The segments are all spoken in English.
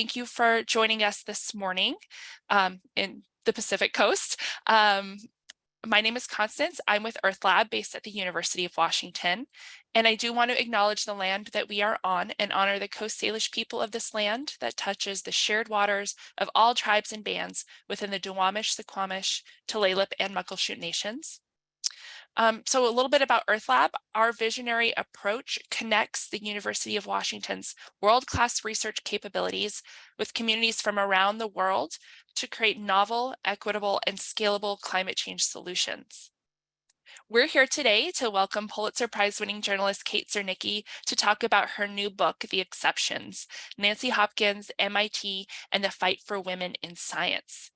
Thank you for joining us this morning in the Pacific Coast. My name is Constance. I'm with Earth Lab based at the University of Washington. And I do want to acknowledge the land that we are on and honor the Coast Salish people of this land that touches the shared waters of all tribes and bands within the Duwamish, Suquamish, Tulalip, and Muckleshoot nations. So a little bit about Earth Lab. Our visionary approach connects the University of Washington's world-class research capabilities with communities from around the world to create novel, equitable, and scalable climate change solutions. We're here today to welcome Pulitzer Prize winning journalist Kate Zernike to talk about her new book, The Exceptions, Nancy Hopkins, MIT, and the Fight for Women in Science.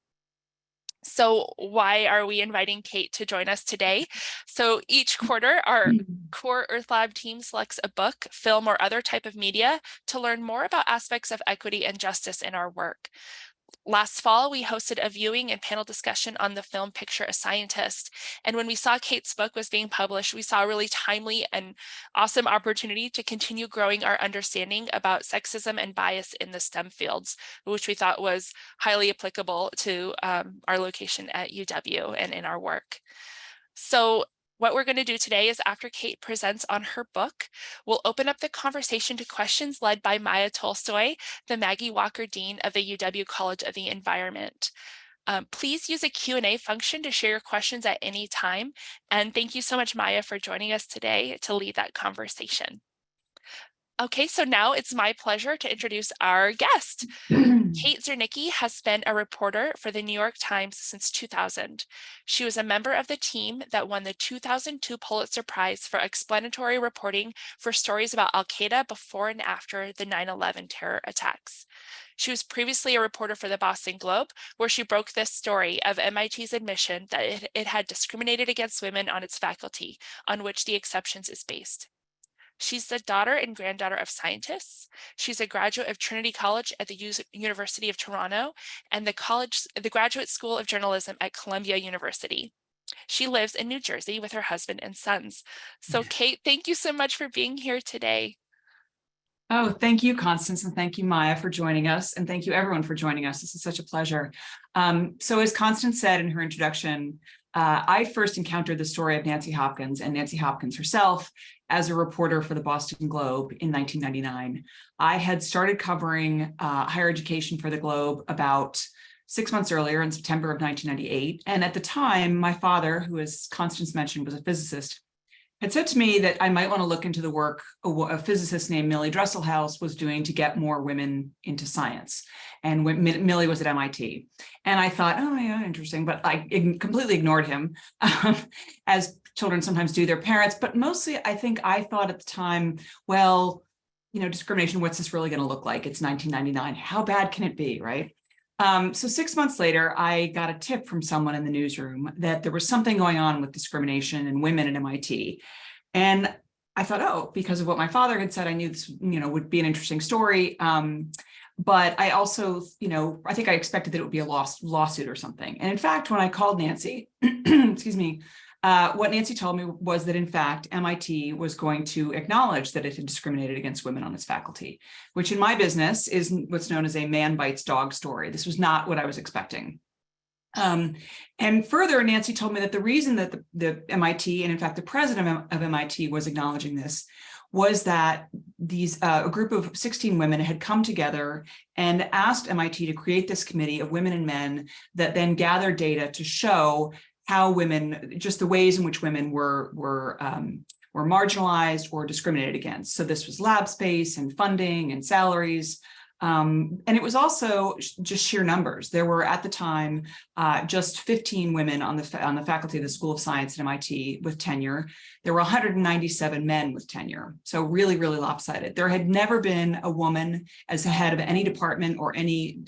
So why are we inviting Kate to join us today? So each quarter, our core Earth Lab team selects a book, film, or other type of media to learn more about aspects of equity and justice in our work. Last fall, we hosted a viewing and panel discussion on the film Picture a Scientist. And when we saw Kate's book was being published, we saw a really timely and awesome opportunity to continue growing our understanding about sexism and bias in the STEM fields, which we thought was highly applicable to our location at UW and in our work. So what we're going to do today is after Kate presents on her book, we'll open up the conversation to questions led by Maya Tolstoy, the Maggie Walker Dean of the UW College of the Environment. Please use a Q&A function to share your questions at any time. And thank you so much, Maya, for joining us today to lead that conversation. Okay, so now it's my pleasure to introduce our guest. Kate Zernike has been a reporter for the New York Times since 2000. She was a member of the team that won the 2002 Pulitzer Prize for explanatory reporting for stories about Al-Qaeda before and after the 9/11 terror attacks. She was previously a reporter for the Boston Globe, where she broke this story of MIT's admission that it had discriminated against women on its faculty, on which The Exceptions is based. She's the daughter and granddaughter of scientists. She's a graduate of Trinity College at the University of Toronto and the Graduate School of Journalism at Columbia University. She lives in New Jersey with her husband and sons. So Kate, thank you so much for being here today. Oh, thank you, Constance, and thank you, Maya, for joining us. And thank you, everyone, for joining us. This is such a pleasure. So as Constance said in her introduction, I first encountered the story of Nancy Hopkins and Nancy Hopkins herself as a reporter for the Boston Globe in 1999. I had started covering higher education for the Globe about 6 months earlier in September of 1998. And at the time, my father, who, as Constance mentioned, was a physicist, had said to me that I might want to look into the work a physicist named Millie Dresselhaus was doing to get more women into science. And when Millie was at MIT. And I thought, oh yeah, interesting, but I completely ignored him, as children sometimes do their parents. But mostly, I think I thought at the time, well, discrimination, what's this really going to look like? It's 1999. How bad can it be, right? So 6 months later, I got a tip from someone in the newsroom that there was something going on with discrimination and women at MIT. And I thought, oh, because of what my father had said, I knew this, would be an interesting story. But I also, I think I expected that it would be a lawsuit or something. And in fact, when I called Nancy, excuse me, what Nancy told me was that, in fact, MIT was going to acknowledge that it had discriminated against women on its faculty, which in my business is what's known as a man bites dog story. This was not what I was expecting. And further, Nancy told me that the reason that the MIT, and in fact, the president of MIT was acknowledging this, was that a group of 16 women had come together and asked MIT to create this committee of women and men that then gathered data to show how women, just the ways in which women were marginalized or discriminated against. So this was lab space and funding and salaries. And it was also just sheer numbers. There were at the time just 15 women on the faculty of the School of Science at MIT with tenure. There were 197 men with tenure. So really, really lopsided. There had never been a woman as the head of any department or any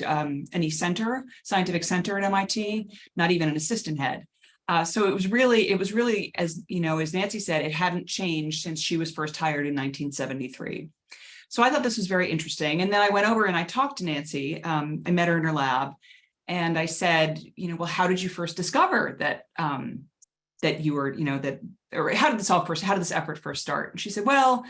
scientific center at MIT, not even an assistant head. So it was really, as as Nancy said, it hadn't changed since she was first hired in 1973. So I thought this was very interesting. And then I went over and I talked to Nancy. I met her in her lab, and I said, well, how did you first discover that that you were, or how did this effort first start? And she said, well,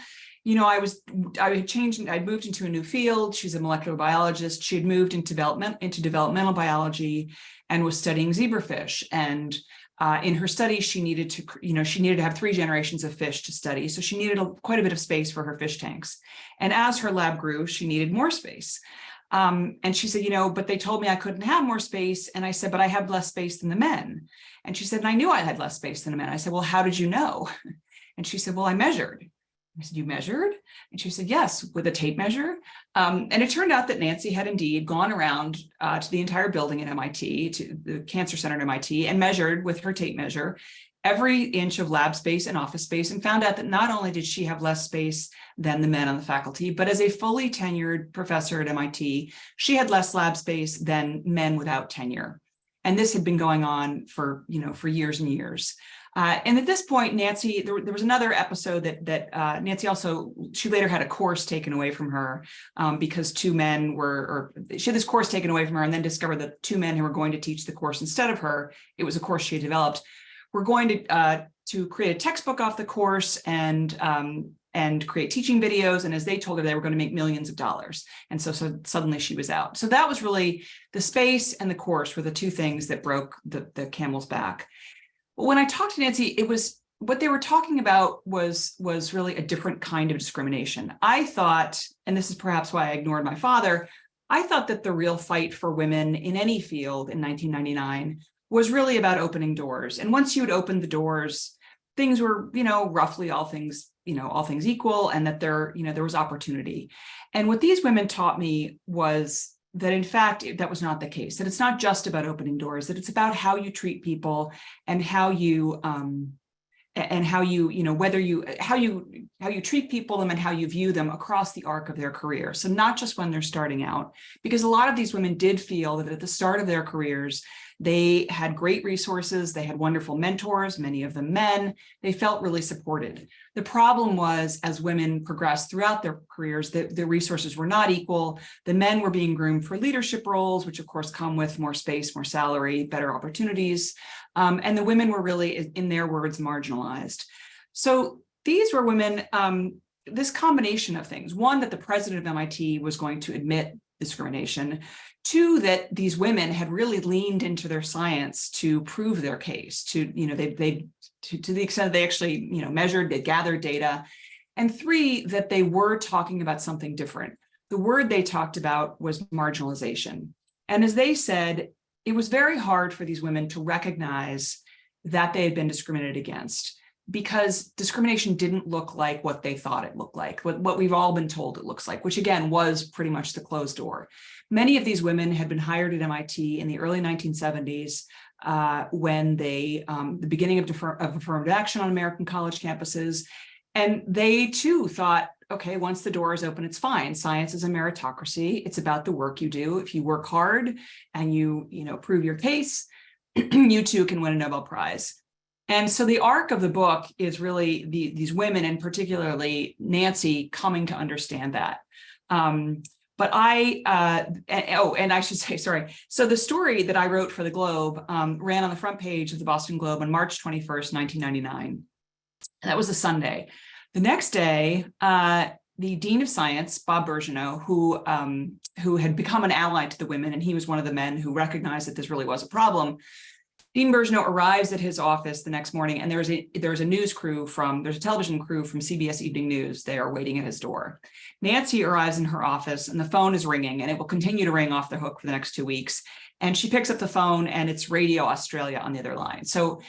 I'd moved into a new field. She's a molecular biologist. She had moved into developmental biology and was studying zebrafish. And in her study, she needed to have 3 generations of fish to study. So she needed quite a bit of space for her fish tanks. And as her lab grew, she needed more space. And she said, but they told me I couldn't have more space. And I said, but I have less space than the men. And she said, and I knew I had less space than the men. I said, well, how did you know? And she said, well, I measured. I said, you measured? And she said, yes, with a tape measure. And it turned out that Nancy had indeed gone around to the entire building at MIT, to the Cancer Center at MIT, and measured with her tape measure every inch of lab space and office space, and found out that not only did she have less space than the men on the faculty, but as a fully tenured professor at MIT, she had less lab space than men without tenure. And this had been going on for years and years. And at this point, Nancy, there was another episode that Nancy she later had a course taken away from her because 2 men she had this course taken away from her, and then discovered that 2 men who were going to teach the course instead of her, it was a course she had developed, were going to create a textbook off the course and create teaching videos. And as they told her, they were going to make millions of dollars. And so suddenly she was out. So that was really the space and the course were the 2 things that broke the camel's back. When I talked to Nancy, it was what they were talking about was really a different kind of discrimination. I thought, and this is perhaps why I ignored my father, I thought that the real fight for women in any field in 1999 was really about opening doors. And once you had opened the doors, things were, roughly all things equal, and that there was opportunity. And what these women taught me was that in fact, that was not the case, that it's not just about opening doors, that it's about how you treat people and how you treat people and how you view them across the arc of their career. So not just when they're starting out, because a lot of these women did feel that at the start of their careers, they had great resources, they had wonderful mentors, many of them men, they felt really supported. The problem was, as women progressed throughout their careers, the resources were not equal. The men were being groomed for leadership roles, which of course come with more space, more salary, better opportunities. And the women were really, in their words, marginalized. So these were women, this combination of things. 1, that the president of MIT was going to admit discrimination. 2, that these women had really leaned into their science to prove their case, to the extent that they actually measured, they gathered data. And 3, that they were talking about something different. The word they talked about was marginalization. And as they said, it was very hard for these women to recognize that they had been discriminated against, because discrimination didn't look like what they thought it looked like, what we've all been told it looks like, which again was pretty much the closed door. Many of these women had been hired at MIT in the early 1970s when the beginning of affirmative action on American college campuses. And they too thought, okay, once the door is open, it's fine. Science is a meritocracy. It's about the work you do. If you work hard and you prove your case, you too can win a Nobel Prize. And so the arc of the book is really these women, and particularly Nancy, coming to understand that. But and I should say, sorry. So the story that I wrote for the Globe ran on the front page of the Boston Globe on March 21st, 1999. And that was a Sunday. The next day, the Dean of Science, Bob Bergeneau, who had become an ally to the women, and he was one of the men who recognized that this really was a problem, Dean Bergeneau arrives at his office the next morning, and there's a television crew from CBS Evening News. They are waiting at his door. Nancy arrives in her office, and the phone is ringing, and it will continue to ring off the hook for the next 2 weeks. And she picks up the phone, and it's Radio Australia on the other line. So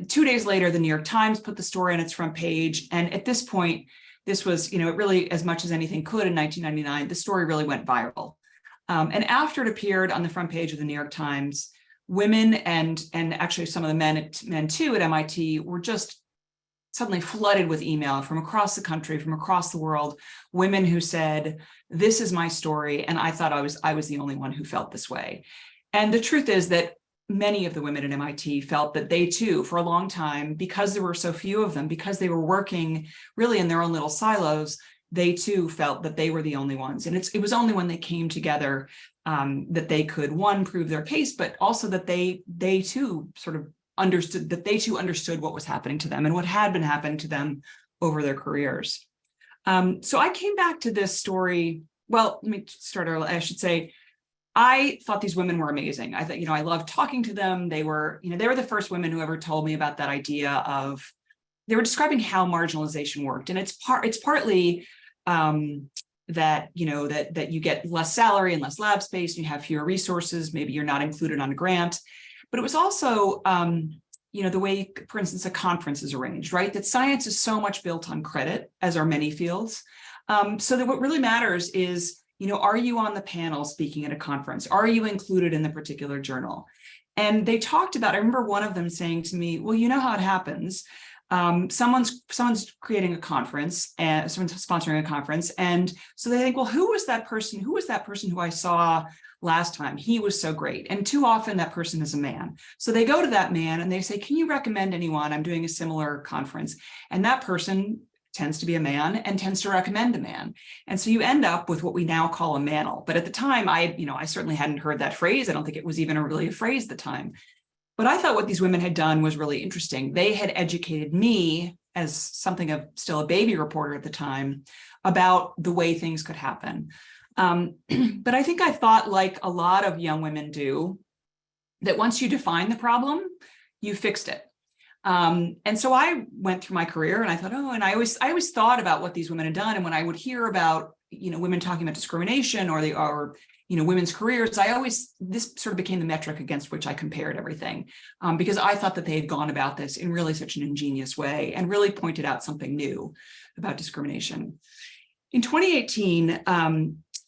2 days later, the New York Times put the story on its front page. And at this point, this was, it really, as much as anything could in 1999, the story really went viral. And after it appeared on the front page of the New York Times, women and actually some of the men too at MIT were just suddenly flooded with email from across the country, from across the world, women who said, this is my story, and I thought I was the only one who felt this way. And the truth is that many of the women at MIT felt that they too, for a long time, because there were so few of them, because they were working really in their own little silos, they too felt that they were the only ones. And it was only when they came together that they could, one, prove their case, but also that they too sort of understood what was happening to them and what had been happening to them over their careers. So I came back to this story. Well, let me start early. I should say, I thought these women were amazing. I thought, I loved talking to them. They were the first women who ever told me about that idea of, they were describing how marginalization worked. And it's partly that, that you get less salary and less lab space, and you have fewer resources. Maybe you're not included on a grant. But it was also, the way, for instance, a conference is arranged, right? That science is so much built on credit, as are many fields. So that what really matters is, are you on the panel speaking at a conference? Are you included in the particular journal? And they talked about, I remember one of them saying to me, well, you know how it happens. Someone's creating a conference, and someone's sponsoring a conference. And so they think, well, who was that person? Who was that person who I saw last time? He was so great. And too often that person is a man. So they go to that man and they say, can you recommend anyone? I'm doing a similar conference. And that person tends to be a man and tends to recommend a man. And so you end up with what we now call a manel. But at the time, I certainly hadn't heard that phrase. I don't think it was even really a phrase at the time. But I thought what these women had done was really interesting. They had educated me, as something of still a baby reporter at the time, about the way things could happen. But I think I thought, like a lot of young women do, that once you define the problem, you fixed it. And so I went through my career and I thought, and I always thought about what these women had done. And when I would hear about, women talking about discrimination or women's careers, this sort of became the metric against which I compared everything, because I thought that they had gone about this in really such an ingenious way and really pointed out something new about discrimination. In 2018,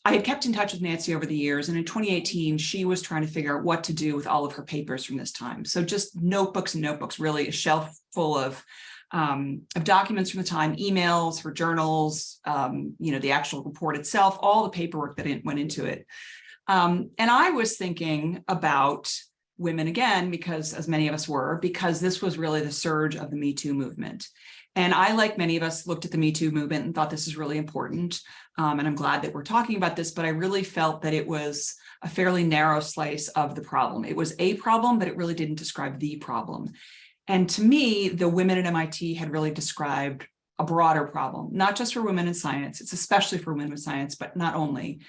I had kept in touch with Nancy over the years, and in 2018, she was trying to figure out what to do with all of her papers from this time. So just notebooks and notebooks, really a shelf full of documents from the time, emails, her journals, the actual report itself, all the paperwork that went into it. And I was thinking about women again, because as many of us were, because this was really the surge of the Me Too movement. And I, like many of us, looked at the Me Too movement and thought this is really important. And I'm glad that we're talking about this, but I really felt that it was a fairly narrow slice of the problem. It was a problem, but it really didn't describe the problem. And to me, the women at MIT had really described a broader problem, not just for women in science, it's especially for women in science, but not only.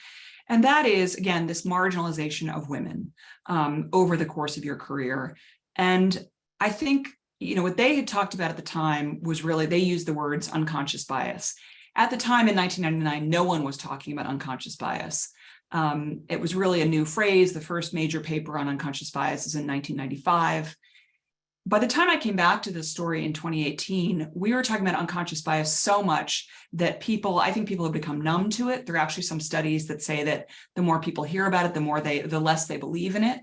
And that is, again, this marginalization of women over the course of your career. And I think, what they had talked about at the time was really, they used the words unconscious bias. At the time in 1999, no one was talking about unconscious bias. It was really a new phrase. The first major paper on unconscious bias is in 1995. By the time I came back to this story in 2018, we were talking about unconscious bias so much that I think people have become numb to it. There are actually some studies that say that the more people hear about it, the less they believe in it.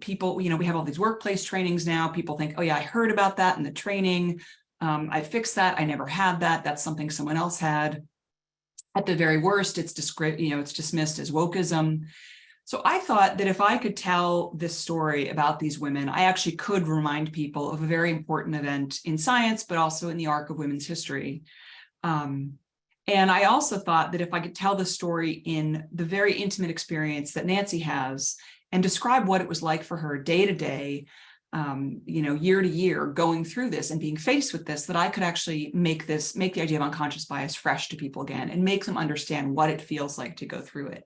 People, we have all these workplace trainings now. People think, oh yeah, I heard about that in the training. I fixed that. I never had that. That's something someone else had. At the very worst, it's dismissed as wokeism. So I thought that if I could tell this story about these women, I actually could remind people of a very important event in science, but also in the arc of women's history. And I also thought that if I could tell the story in the very intimate experience that Nancy has and describe what it was like for her day to day, year to year, going through this and being faced with this, that I could actually make the idea of unconscious bias fresh to people again and make them understand what it feels like to go through it.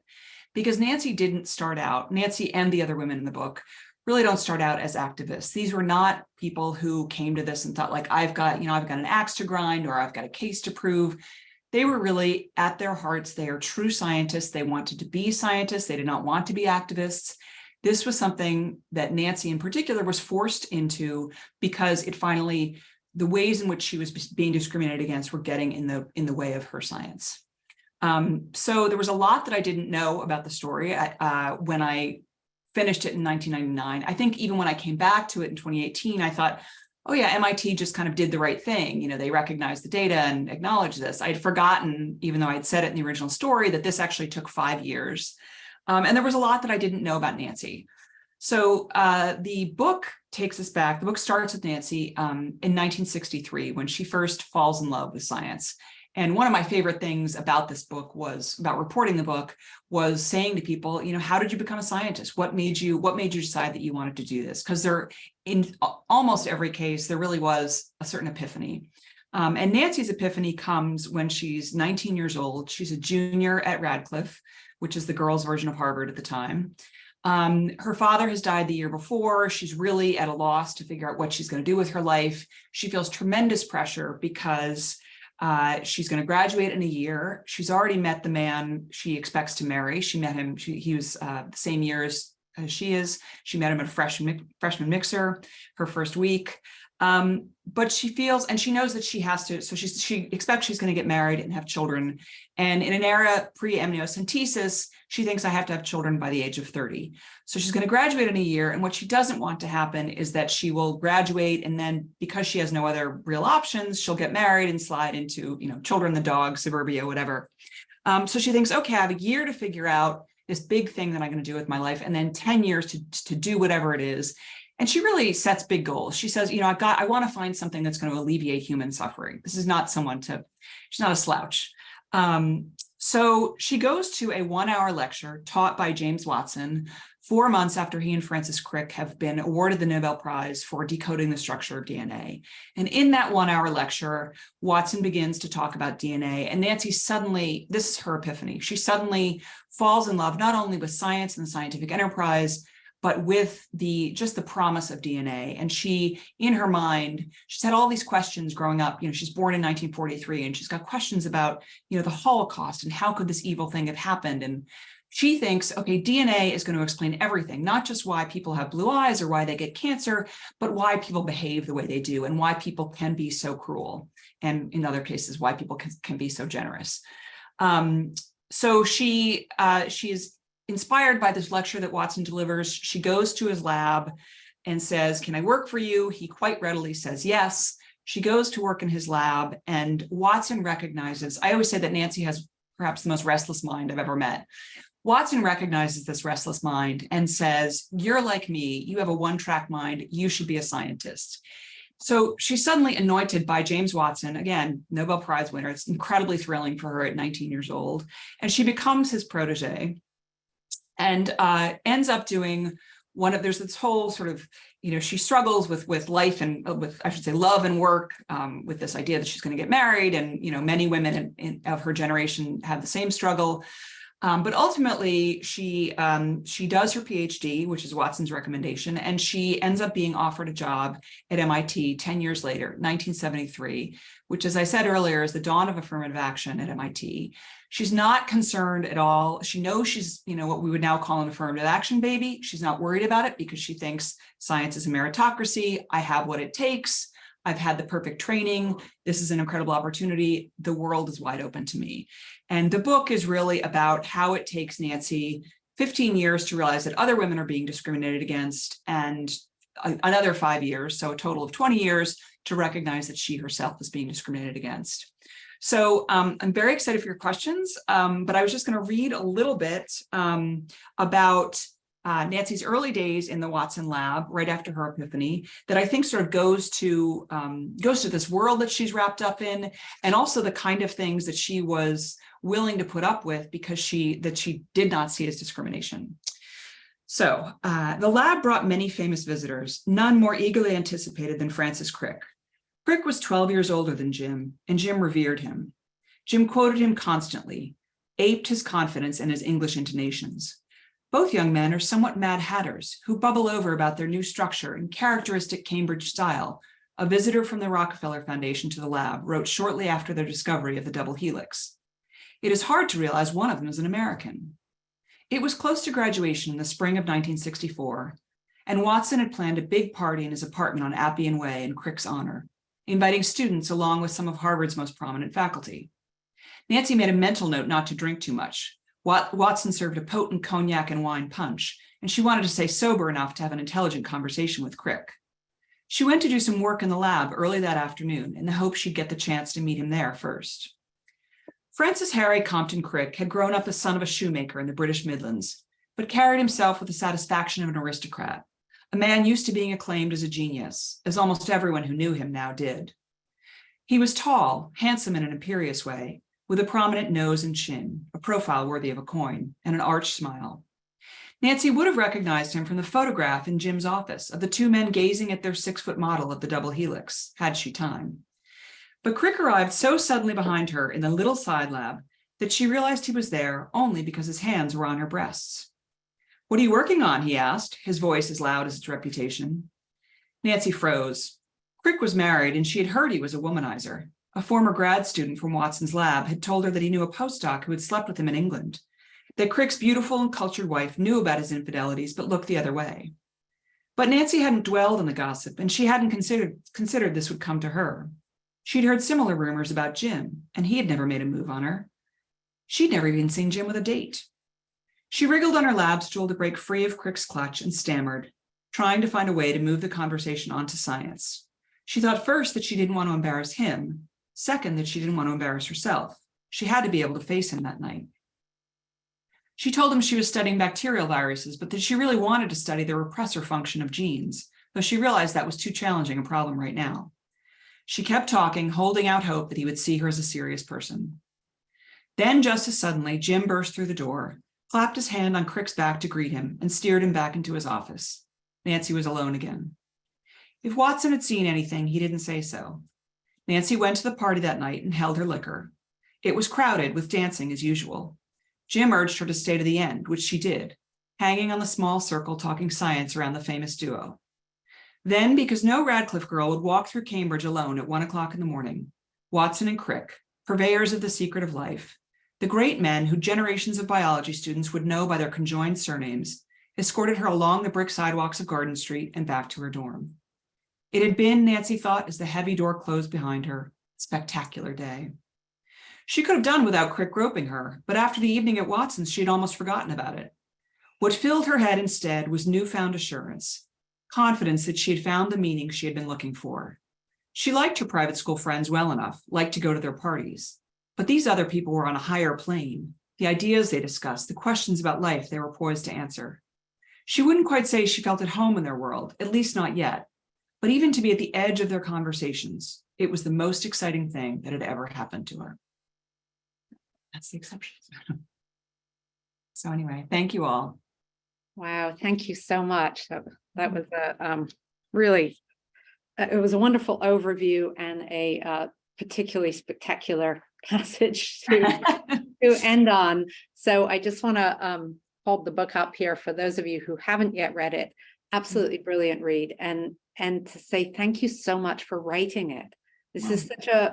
Because Nancy and the other women in the book really don't start out as activists. These were not people who came to this and thought, like, I've got an axe to grind or I've got a case to prove. They were really, at their hearts, they are true scientists. They wanted to be scientists. They did not want to be activists. This was something that Nancy in particular was forced into because the ways in which she was being discriminated against were getting in the way of her science. So there was a lot that I didn't know about the story when I finished it in 1999. I think even when I came back to it in 2018, I thought, oh yeah, MIT just kind of did the right thing. They recognized the data and acknowledged this. I'd forgotten, even though I'd said it in the original story, that this actually took 5 years. And there was a lot that I didn't know about Nancy. So the book takes us back. The book starts with Nancy in 1963 when she first falls in love with science. And one of my favorite things about this book about reporting the book was saying to people, how did you become a scientist? What made you decide that you wanted to do this? Because in almost every case, there really was a certain epiphany. And Nancy's epiphany comes when she's 19 years old. She's a junior at Radcliffe, which is the girls' version of Harvard at the time. Her father has died the year before. She's really at a loss to figure out what she's going to do with her life. She feels tremendous pressure because she's going to graduate in a year. She's already met the man she expects to marry. She met him. He was the same year as she is. She met him at a freshman mixer her first week. But she feels, and she knows that she has to, so she expects she's going to get married and have children. And in an era pre-amniocentesis, she thinks I have to have children by the age of 30. So she's going to graduate in a year. And what she doesn't want to happen is that she will graduate. And then because she has no other real options, she'll get married and slide into, children, the dog, suburbia, whatever. So she thinks, okay, I have a year to figure out this big thing that I'm going to do with my life, and then 10 years to do whatever it is. And she really sets big goals. She says, I want to find something that's going to alleviate human suffering. This is not she's not a slouch. So she goes to a 1-hour lecture taught by James Watson 4 months after he and Francis Crick have been awarded the Nobel Prize for decoding the structure of DNA. And in that 1-hour lecture, Watson begins to talk about DNA. And Nancy suddenly, this is her epiphany, she falls in love not only with science and the scientific enterprise, but with just the promise of DNA. And she, in her mind, she's had all these questions growing up. She's born in 1943, and she's got questions about, the Holocaust and how could this evil thing have happened? And she thinks, okay, DNA is going to explain everything, not just why people have blue eyes or why they get cancer, but why people behave the way they do and why people can be so cruel. And in other cases, why people can be so generous. So she is inspired by this lecture that Watson delivers. She goes to his lab and says, can I work for you? He quite readily says yes. She goes to work in his lab, and Watson recognizes, I always say that Nancy has perhaps the most restless mind I've ever met. Watson recognizes this restless mind and says, you're like me, you have a one-track mind, you should be a scientist. So she's suddenly anointed by James Watson, again, Nobel Prize winner. It's incredibly thrilling for her at 19 years old. And she becomes his protege and ends up doing there's this whole sort of, she struggles with life and with, I should say, love and work, with this idea that she's going to get married. And, many women of her generation have the same struggle. But ultimately, she does her PhD, which is Watson's recommendation, and she ends up being offered a job at MIT 10 years later, 1973, which, as I said earlier, is the dawn of affirmative action at MIT. She's not concerned at all. She knows she's, what we would now call an affirmative action baby. She's not worried about it because she thinks science is a meritocracy. I have what it takes. I've had the perfect training. This is an incredible opportunity. The world is wide open to me. And the book is really about how it takes Nancy 15 years to realize that other women are being discriminated against, and another 5 years, so a total of 20 years, to recognize that she herself is being discriminated against. So I'm very excited for your questions, but I was just going to read a little bit about Nancy's early days in the Watson lab right after her epiphany, that I think sort of goes to this world that she's wrapped up in, and also the kind of things that she was willing to put up with because she did not see it as discrimination. So the lab brought many famous visitors, none more eagerly anticipated than Francis Crick. Crick was 12 years older than Jim, and Jim revered him. Jim quoted him constantly, aped his confidence and his English intonations. Both young men are somewhat mad hatters who bubble over about their new structure in characteristic Cambridge style, a visitor from the Rockefeller Foundation to the lab wrote shortly after their discovery of the double helix. It is hard to realize one of them is an American. It was close to graduation in the spring of 1964, and Watson had planned a big party in his apartment on Appian Way in Crick's honor, inviting students along with some of Harvard's most prominent faculty. Nancy made a mental note not to drink too much. Watson served a potent cognac and wine punch, and she wanted to stay sober enough to have an intelligent conversation with Crick. She went to do some work in the lab early that afternoon in the hope she'd get the chance to meet him there first. Francis Harry Compton Crick had grown up the son of a shoemaker in the British Midlands, but carried himself with the satisfaction of an aristocrat, a man used to being acclaimed as a genius, as almost everyone who knew him now did. He was tall, handsome in an imperious way, with a prominent nose and chin, a profile worthy of a coin, and an arch smile. Nancy would have recognized him from the photograph in Jim's office of the two men gazing at their 6-foot model of the double helix, had she time. But Crick arrived so suddenly behind her in the little side lab that she realized he was there only because his hands were on her breasts. "What are you working on?" he asked, his voice as loud as its reputation. Nancy froze. Crick was married, and she had heard he was a womanizer. A former grad student from Watson's lab had told her that he knew a postdoc who had slept with him in England, that Crick's beautiful and cultured wife knew about his infidelities but looked the other way. But Nancy hadn't dwelled on the gossip, and she hadn't considered this would come to her. She'd heard similar rumors about Jim, and he had never made a move on her. She'd never even seen Jim with a date. She wriggled on her lab stool to break free of Crick's clutch and stammered, trying to find a way to move the conversation onto science. She thought first that she didn't want to embarrass him, second that she didn't want to embarrass herself. She had to be able to face him that night. She told him she was studying bacterial viruses, but that she really wanted to study the repressor function of genes, though she realized that was too challenging a problem right now. She kept talking, holding out hope that he would see her as a serious person. Then, just as suddenly, Jim burst through the door, clapped his hand on Crick's back to greet him, and steered him back into his office. Nancy was alone again. If Watson had seen anything, he didn't say so. Nancy went to the party that night and held her liquor. It was crowded with dancing as usual. Jim urged her to stay to the end, which she did, hanging on the small circle talking science around the famous duo. Then, because no Radcliffe girl would walk through Cambridge alone at 1 o'clock in the morning, Watson and Crick, purveyors of the secret of life, the great men who generations of biology students would know by their conjoined surnames, escorted her along the brick sidewalks of Garden Street and back to her dorm. It had been, Nancy thought, as the heavy door closed behind her, a spectacular day. She could have done without Crick groping her, but after the evening at Watson's, she had almost forgotten about it. What filled her head instead was newfound assurance, confidence that she had found the meaning she had been looking for. She liked her private school friends well enough, liked to go to their parties, but these other people were on a higher plane, the ideas they discussed, the questions about life they were poised to answer. She wouldn't quite say she felt at home in their world, at least not yet, but even to be at the edge of their conversations, it was the most exciting thing that had ever happened to her. That's the exception. So anyway, thank you all. Wow, thank you so much. That was a really, it was a wonderful overview and a particularly spectacular passage to end on. So I just want to hold the book up here for those of you who haven't yet read it. Absolutely brilliant read, and to say thank you so much for writing it. This is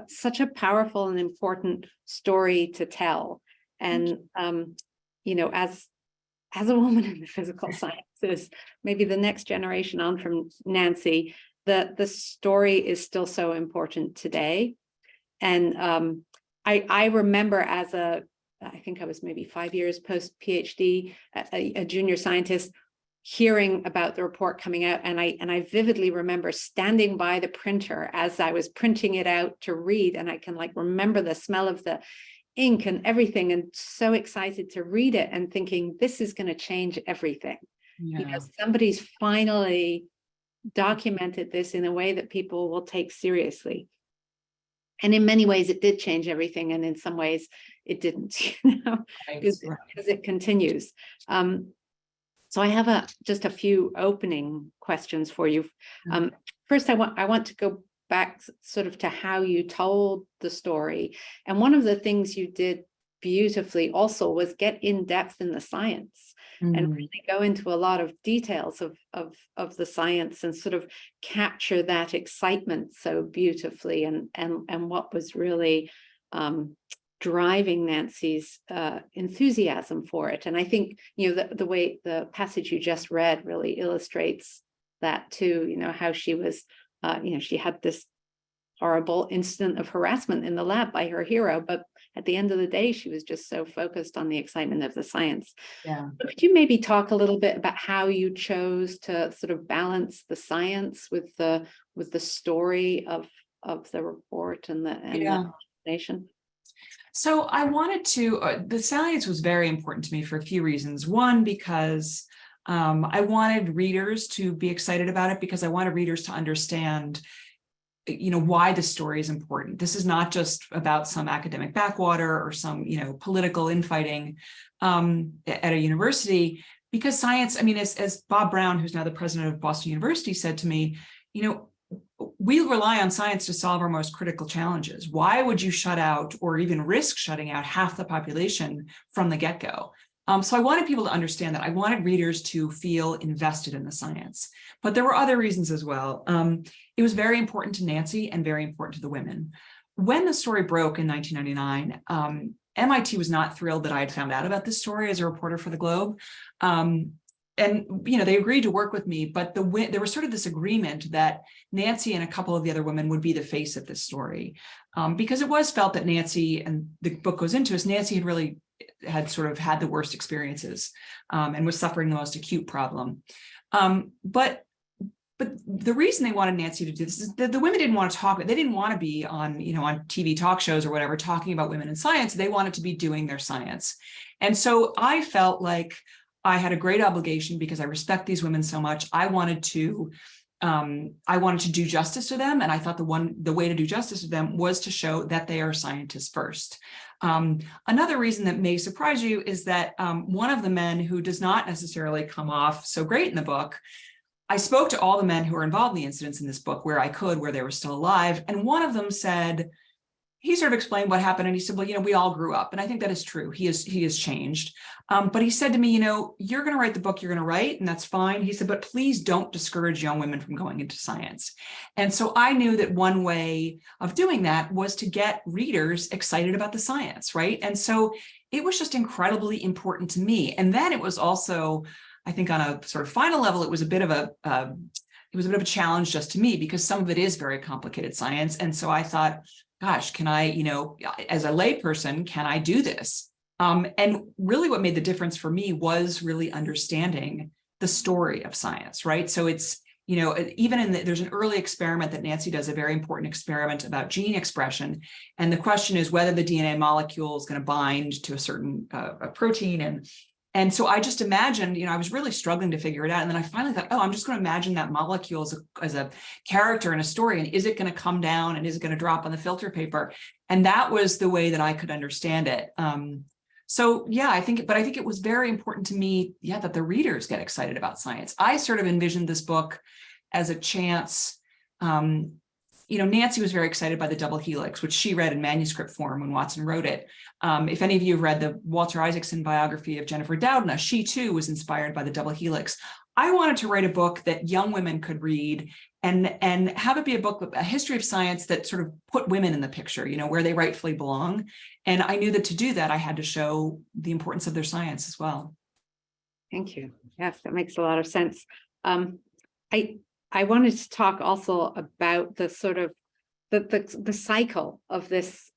such a powerful and important story to tell. And you know, as a woman in the physical sciences, maybe the next generation on from Nancy, the story is still so important today. And I remember I think I was maybe 5 years post PhD, a junior scientist, hearing about the report coming out, and I vividly remember standing by the printer as I was printing it out to read, and I can remember the smell of the ink and everything, and so excited to read it and thinking this is going to change everything. Yeah. Because somebody's finally documented this in a way that people will take seriously. And in many ways it did change everything, and in some ways it didn't, because it continues. So I have just a few opening questions for you. First, I want to go back sort of to how you told the story. And one of the things you did beautifully also was get in depth in the science and really go into a lot of details of the science and sort of capture that excitement so beautifully, and what was really driving Nancy's enthusiasm for it. And I think, the way the passage you just read really illustrates that too, how she was, she had this horrible incident of harassment in the lab by her hero, but at the end of the day, she was just so focused on the excitement of the science. Yeah. Could you maybe talk a little bit about how you chose to sort of balance the science with the story of the report and the nation? So I wanted to, the science was very important to me for a few reasons. One, because I wanted readers to be excited about it, because I wanted readers to understand, why the story is important. This is not just about some academic backwater or some, political infighting at a university, because science, as Bob Brown, who's now the president of Boston University, said to me, we rely on science to solve our most critical challenges. Why would you shut out or even risk shutting out half the population from the get-go? So I wanted people to understand that. I wanted readers to feel invested in the science, but there were other reasons as well. It was very important to Nancy and very important to the women. When the story broke in 1999, MIT was not thrilled that I had found out about this story as a reporter for the Globe. And they agreed to work with me, but there was sort of this agreement that Nancy and a couple of the other women would be the face of this story, because it was felt that Nancy, and the book goes into this, Nancy had sort of had the worst experiences and was suffering the most acute problem. But the reason they wanted Nancy to do this is that the women didn't want to talk. They didn't want to be on TV talk shows or whatever talking about women in science. They wanted to be doing their science, and so I felt like I had a great obligation because I respect these women so much. I wanted to do justice to them, and I thought the way to do justice to them was to show that they are scientists first. Another reason that may surprise you is that one of the men who does not necessarily come off so great in the book, I spoke to all the men who were involved in the incidents in this book where they were still alive, and one of them said, he sort of explained what happened, and he said, well, we all grew up. And I think that is true. He has changed. But he said to me, you're going to write the book you're going to write, and that's fine. He said, but please don't discourage young women from going into science. And so I knew that one way of doing that was to get readers excited about the science, right? And so it was just incredibly important to me. And then it was also, I think on a sort of final level, it was a bit of a challenge just to me, because some of it is very complicated science. And so I thought, gosh, can I, as a layperson, can I do this? And really what made the difference for me was really understanding the story of science, right? So it's, even there's an early experiment that Nancy does, a very important experiment about gene expression. And the question is whether the DNA molecule is going to bind to a certain a protein. And so I just imagined, I was really struggling to figure it out. And then I finally thought, I'm just going to imagine that molecule as a character in a story. And is it going to come down and is it going to drop on the filter paper? And that was the way that I could understand it. I think it was very important to me, that the readers get excited about science. I sort of envisioned this book as a chance. Nancy was very excited by the double helix, which she read in manuscript form when Watson wrote it. If any of you have read the Walter Isaacson biography of Jennifer Doudna, she too was inspired by the double helix. I wanted to write a book that young women could read and have it be a history of science that sort of put women in the picture, where they rightfully belong. And I knew that to do that, I had to show the importance of their science as well. Thank you. Yes, that makes a lot of sense. I wanted to talk also about the sort of the cycle of this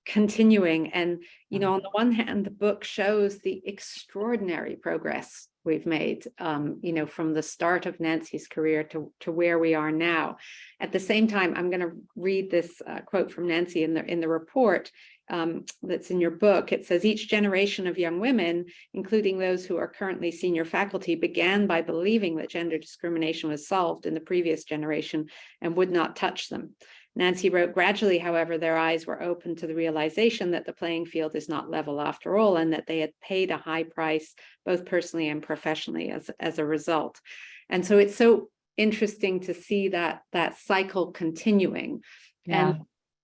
continuing. And, on the one hand, the book shows the extraordinary progress we've made, from the start of Nancy's career to where we are now. At the same time, I'm going to read this quote from Nancy in the report that's in your book. It says, each generation of young women, including those who are currently senior faculty, began by believing that gender discrimination was solved in the previous generation and would not touch them. Nancy wrote, gradually, however, their eyes were opened to the realization that the playing field is not level after all, and that they had paid a high price, both personally and professionally, as a result. And so it's so interesting to see that cycle continuing. Yeah.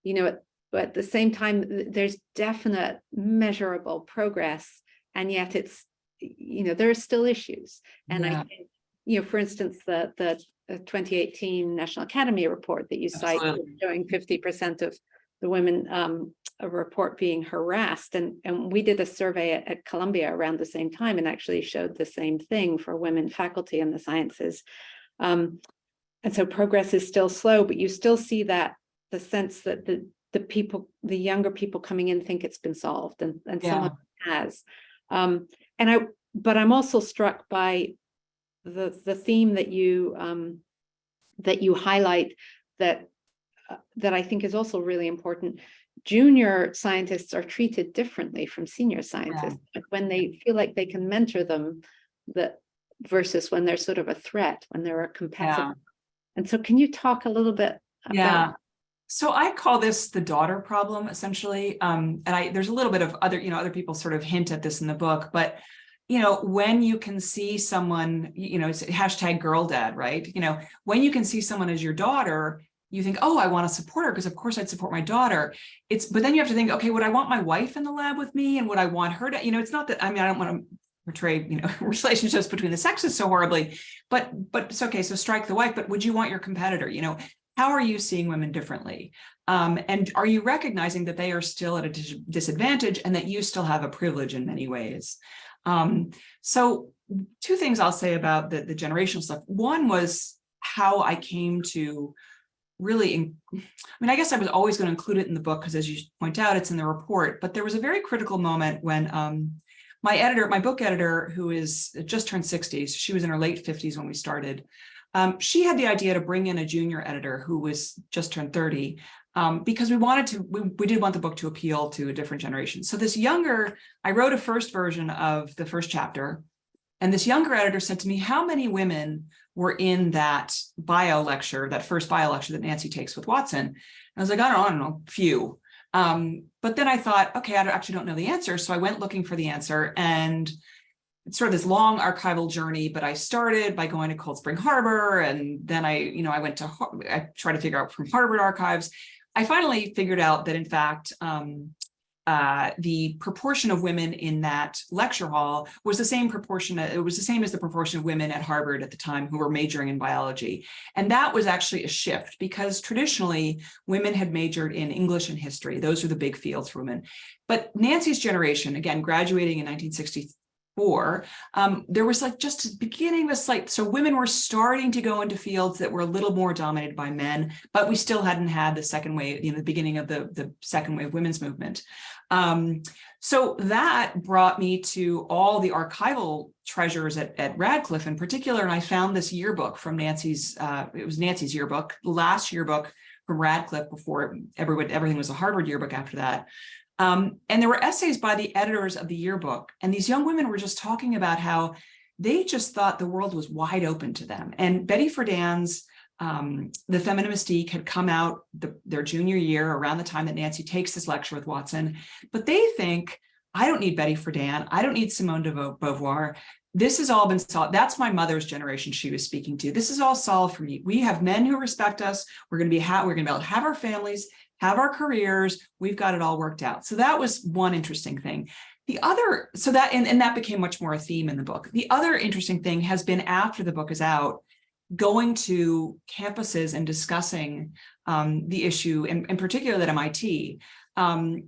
And, but at the same time, there's definite measurable progress, and yet it's, there are still issues. And I think, for instance, the 2018 National Academy report that you cite, showing 50% of the women a report being harassed. And we did a survey at Columbia around the same time and actually showed the same thing for women faculty in the sciences. And so progress is still slow, but you still see that the sense that the younger people coming in think it's been solved, and someone has. But I'm also struck by the theme that you highlight that I think is also really important. Junior scientists are treated differently from senior scientists when they feel like they can mentor them, versus when they're sort of a threat, when they're a competitor. And so can you talk a little bit about So I call this the daughter problem, essentially. And there's a little bit of other people sort of hint at this in the book, but when you can see someone, it's hashtag girl dad, right? When you can see someone as your daughter, you think, oh, I want to support her because of course I'd support my daughter. But then you have to think, okay, would I want my wife in the lab with me? And would I want her to, it's not that, I don't want to portray, relationships between the sexes so horribly, but it's okay. So strike the wife, but would you want your competitor? How are you seeing women differently? And are you recognizing that they are still at a disadvantage and that you still have a privilege in many ways? So two things I'll say about the generational stuff. One was how I came to really, I guess I was always going to include it in the book because, as you point out, it's in the report, but there was a very critical moment when my book editor, who is just turned 60, so she was in her late 50s when we started, she had the idea to bring in a junior editor who was just turned 30, because we did want the book to appeal to a different generation. So I wrote a first version of the first chapter, and this younger editor said to me, how many women were in that first bio lecture that Nancy takes with Watson? And I was like, I don't know, few. But then I thought, okay, I actually don't know the answer. So I went looking for the answer, and it's sort of this long archival journey, but I started by going to Cold Spring Harbor. And then I tried to figure out from Harvard archives. I finally figured out that in fact, the proportion of women in that lecture hall was the same proportion. It was the same as the proportion of women at Harvard at the time who were majoring in biology. And that was actually a shift because traditionally women had majored in English and history. Those were the big fields for women. But Nancy's generation, again, graduating in 1964, there was just beginning of a slight, so women were starting to go into fields that were a little more dominated by men, but we still hadn't had the second wave, the beginning of the second wave women's movement. So that brought me to all the archival treasures at Radcliffe in particular, and I found this yearbook from Nancy's, it was Nancy's yearbook, the last yearbook from Radcliffe before everything was a Harvard yearbook after that. And there were essays by the editors of the yearbook. And these young women were just talking about how they just thought the world was wide open to them. And Betty Friedan's The Feminine Mystique had come out their junior year around the time that Nancy takes this lecture with Watson. But they think, I don't need Betty Friedan. I don't need Simone de Beauvoir. This has all been solved. That's my mother's generation she was speaking to. This is all solved for me. We have men who respect us. We're going to be able to have our families, have our careers, we've got it all worked out. So that was one interesting thing. The other, and that became much more a theme in the book. The other interesting thing has been after the book is out, going to campuses and discussing the issue, in particular at MIT. I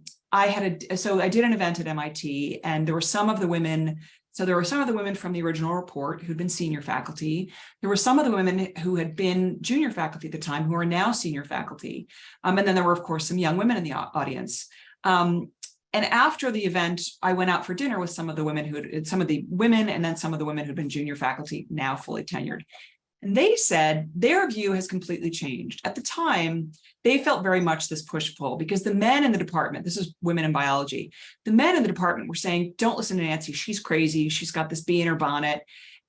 did an event at MIT, and there were some of the women. So there were some of the women from the original report who'd been senior faculty. There were some of the women who had been junior faculty at the time who are now senior faculty. And then there were, of course, some young women in the audience. And after the event, I went out for dinner with some of the women and then some of the women who'd been junior faculty, now fully tenured. And they said their view has completely changed. At the time, they felt very much this push-pull because the men in the department, this is women in biology, the men in the department were saying, don't listen to Nancy, she's crazy, she's got this bee in her bonnet.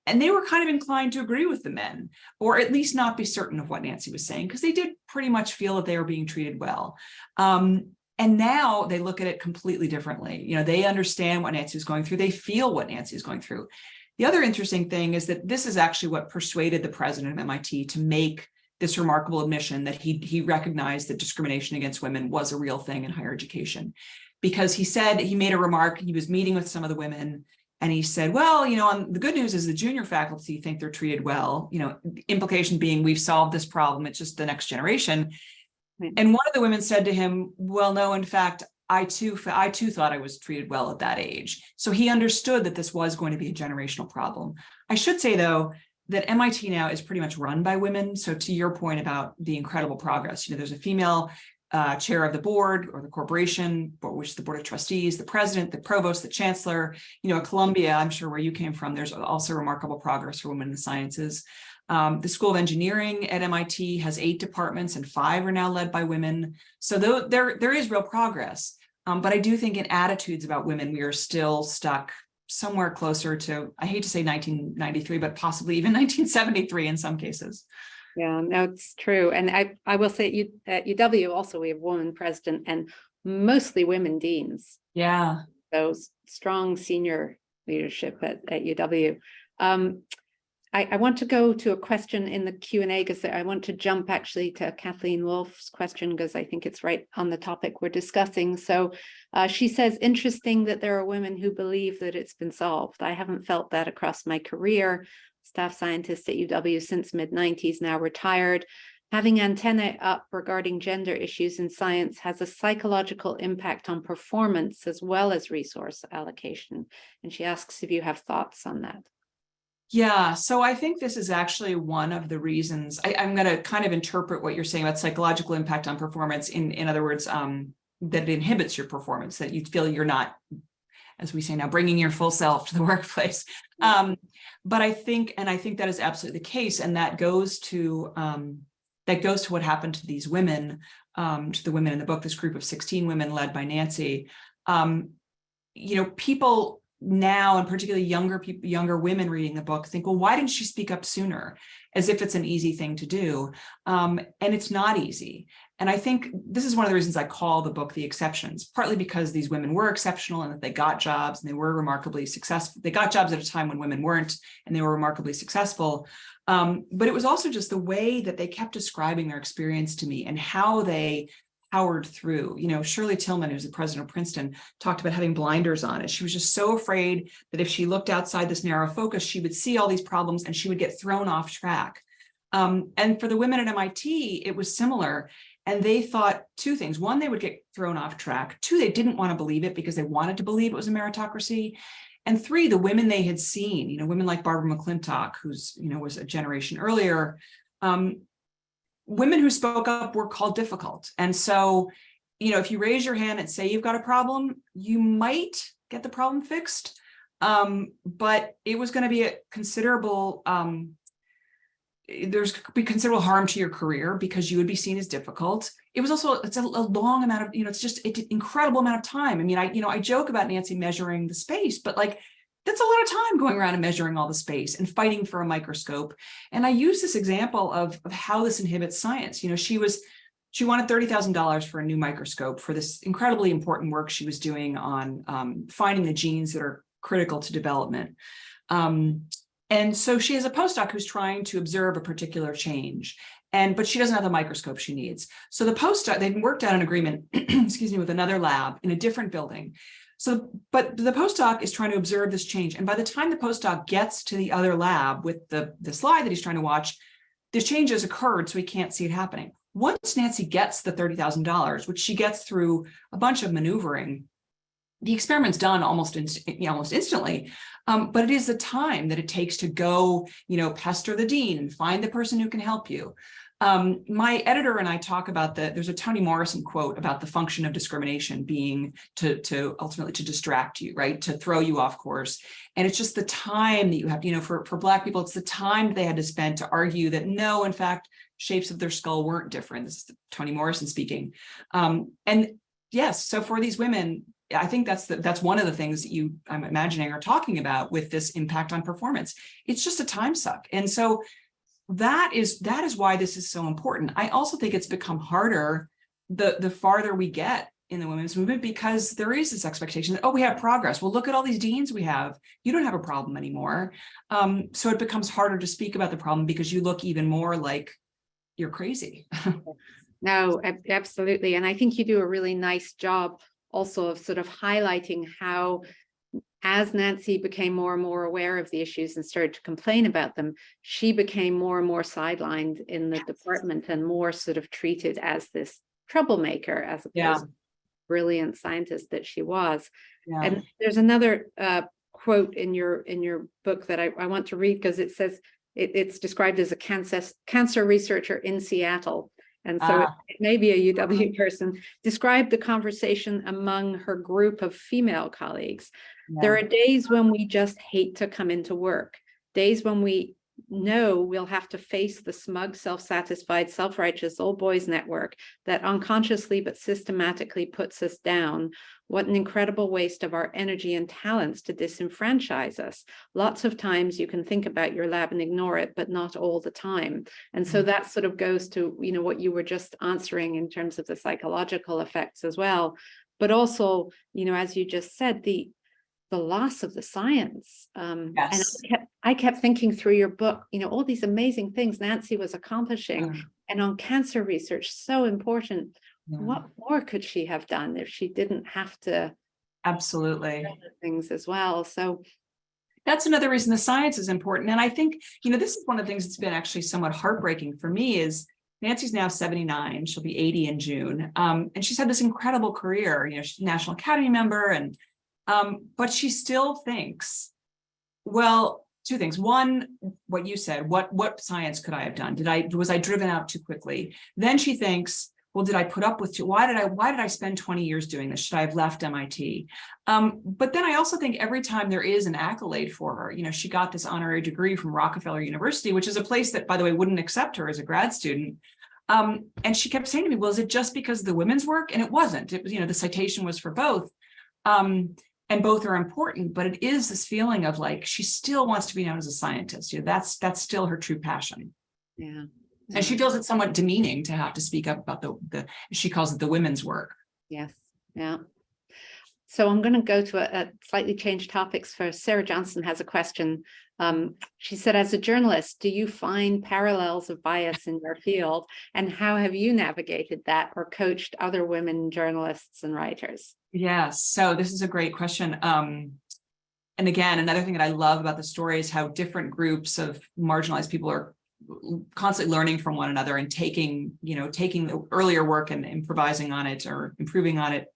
And they were kind of inclined to agree with the men, or at least not be certain of what Nancy was saying, because they did pretty much feel that they were being treated well. And now they look at it completely differently. They understand what Nancy was going through. They feel what Nancy is going through. The other interesting thing is that this is actually what persuaded the president of MIT to make this remarkable admission that he recognized that discrimination against women was a real thing in higher education. Because he made a remark, he was meeting with some of the women, and he said, well, the good news is the junior faculty think they're treated well, the implication being we've solved this problem, it's just the next generation. Right. And one of the women said to him, well, no, in fact, I too thought I was treated well at that age. So he understood that this was going to be a generational problem. I should say, though, that MIT now is pretty much run by women. So to your point about the incredible progress, there's a female chair of the board or the corporation, which is the board of trustees, the president, the provost, the chancellor. At Columbia, I'm sure where you came from, there's also remarkable progress for women in the sciences. The School of Engineering at MIT has 8 departments and 5 are now led by women. So there is real progress. But I do think in attitudes about women, we are still stuck somewhere closer to, I hate to say 1993, but possibly even 1973 in some cases. Yeah, no, it's true. And I will say at UW also, we have woman president and mostly women deans. Yeah. Those strong senior leadership at UW. I want to go to a question in the Q&A because I want to jump actually to Kathleen Wolf's question because I think it's right on the topic we're discussing. So she says, interesting that there are women who believe that it's been solved. I haven't felt that across my career. Staff scientist at UW since mid-90s, now retired. Having antennae up regarding gender issues in science has a psychological impact on performance as well as resource allocation. And she asks if you have thoughts on that. Yeah, so I think this is actually one of the reasons I'm going to kind of interpret what you're saying about psychological impact on performance. In other words, that it inhibits your performance, that you feel you're not, as we say now, bringing your full self to the workplace. But I think that is absolutely the case, and that goes to what happened to these women, to the women in the book, this group of 16 women led by Nancy. People now, and particularly younger women reading the book, think, well, why didn't she speak up sooner? As if it's an easy thing to do. And it's not easy. And I think this is one of the reasons I call the book The Exceptions, partly because these women were exceptional and that they got jobs and they were remarkably successful. They got jobs at a time when women weren't, and they were remarkably successful. But it was also just the way that they kept describing their experience to me and how they powered through. Shirley Tillman, who's the president of Princeton, talked about having blinders on. And she was just so afraid that if she looked outside this narrow focus, she would see all these problems and she would get thrown off track. And for the women at MIT, it was similar. And they thought two things. One, they would get thrown off track. Two, they didn't want to believe it because they wanted to believe it was a meritocracy. And three, the women they had seen, women like Barbara McClintock, who's, was a generation earlier, women who spoke up were called difficult. And so, if you raise your hand and say you've got a problem, you might get the problem fixed. But it was going to be a considerable, there's be considerable harm to your career because you would be seen as difficult. It was also, it's a long amount of, it's just an incredible amount of time. I mean, I joke about Nancy measuring the space, but that's a lot of time going around and measuring all the space and fighting for a microscope. And I use this example of how this inhibits science. She wanted $30,000 for a new microscope for this incredibly important work she was doing on finding the genes that are critical to development. And so she has a postdoc who's trying to observe a particular change, but she doesn't have the microscope she needs. So the postdoc, they've worked out an agreement, with another lab in a different building. But the postdoc is trying to observe this change. And by the time the postdoc gets to the other lab with the slide that he's trying to watch, the change has occurred, so he can't see it happening. Once Nancy gets the $30,000, which she gets through a bunch of maneuvering, the experiment's done almost instantly. But it is the time that it takes to go, pester the dean and find the person who can help you. My editor and I talk about there's a Toni Morrison quote about the function of discrimination being to ultimately to distract you, right? To throw you off course. And it's just the time that you have, for Black people, it's the time they had to spend to argue that no, in fact, shapes of their skull weren't different. This is Toni Morrison speaking. And yes, so for these women, I think that's one of the things that I'm imagining are talking about with this impact on performance. It's just a time suck. And so that is why this is so important. I also think it's become harder the farther we get in the women's movement, because there is this expectation that, we have progress. Well, look at all these deans we have. You don't have a problem anymore. So it becomes harder to speak about the problem because you look even more like you're crazy. No, absolutely. And I think you do a really nice job also of sort of highlighting how, as Nancy became more and more aware of the issues and started to complain about them, she became more and more sidelined in the department and more sort of treated as this troublemaker as opposed to brilliant scientist that she was. Yeah. And there's another quote in your book that I want to read because it says it's described as a cancer researcher in Seattle. And so it may be a UW person. Described the conversation among her group of female colleagues. Yeah. There are days when we just hate to come into work, days when we know we'll have to face the smug, self-satisfied, self-righteous old boys network that unconsciously but systematically puts us down. What an incredible waste of our energy and talents to disenfranchise us. Lots of times you can think about your lab and ignore it, but not all the time. And so that sort of goes to, what you were just answering in terms of the psychological effects as well. But also, as you just said, the loss of the science. And Yes. I kept thinking through your book, all these amazing things Nancy was accomplishing, and on cancer research, so important. Yeah. What more could she have done if she didn't have to Absolutely. things as well? So that's another reason the science is important. And I think, this is one of the things that's been actually somewhat heartbreaking for me is Nancy's now 79. She'll be 80 in June. And she's had this incredible career. She's a National Academy member, and but she still thinks, well, two things. One, what you said, what science could I have done? Was I driven out too quickly? Then she thinks, well, did I put up with why did I spend 20 years doing this? Should I have left MIT? But then I also think every time there is an accolade for her, she got this honorary degree from Rockefeller University, which is a place that, by the way, wouldn't accept her as a grad student. And she kept saying to me, well, is it just because of the women's work? And it wasn't. It was, the citation was for both. And both are important, but it is this feeling of like, she still wants to be known as a scientist. That's still her true passion. yeah. And she feels it somewhat demeaning to have to speak up about the she calls it the women's work. Yes. Yeah. So I'm going to go to a slightly changed topics first. Sarah Johnson has a question. She said, as a journalist, do you find parallels of bias in your field? And how have you navigated that or coached other women journalists and writers? Yes. So this is a great question. And again, another thing that I love about the story is how different groups of marginalized people are constantly learning from one another and taking the earlier work and improvising on it or improving on it.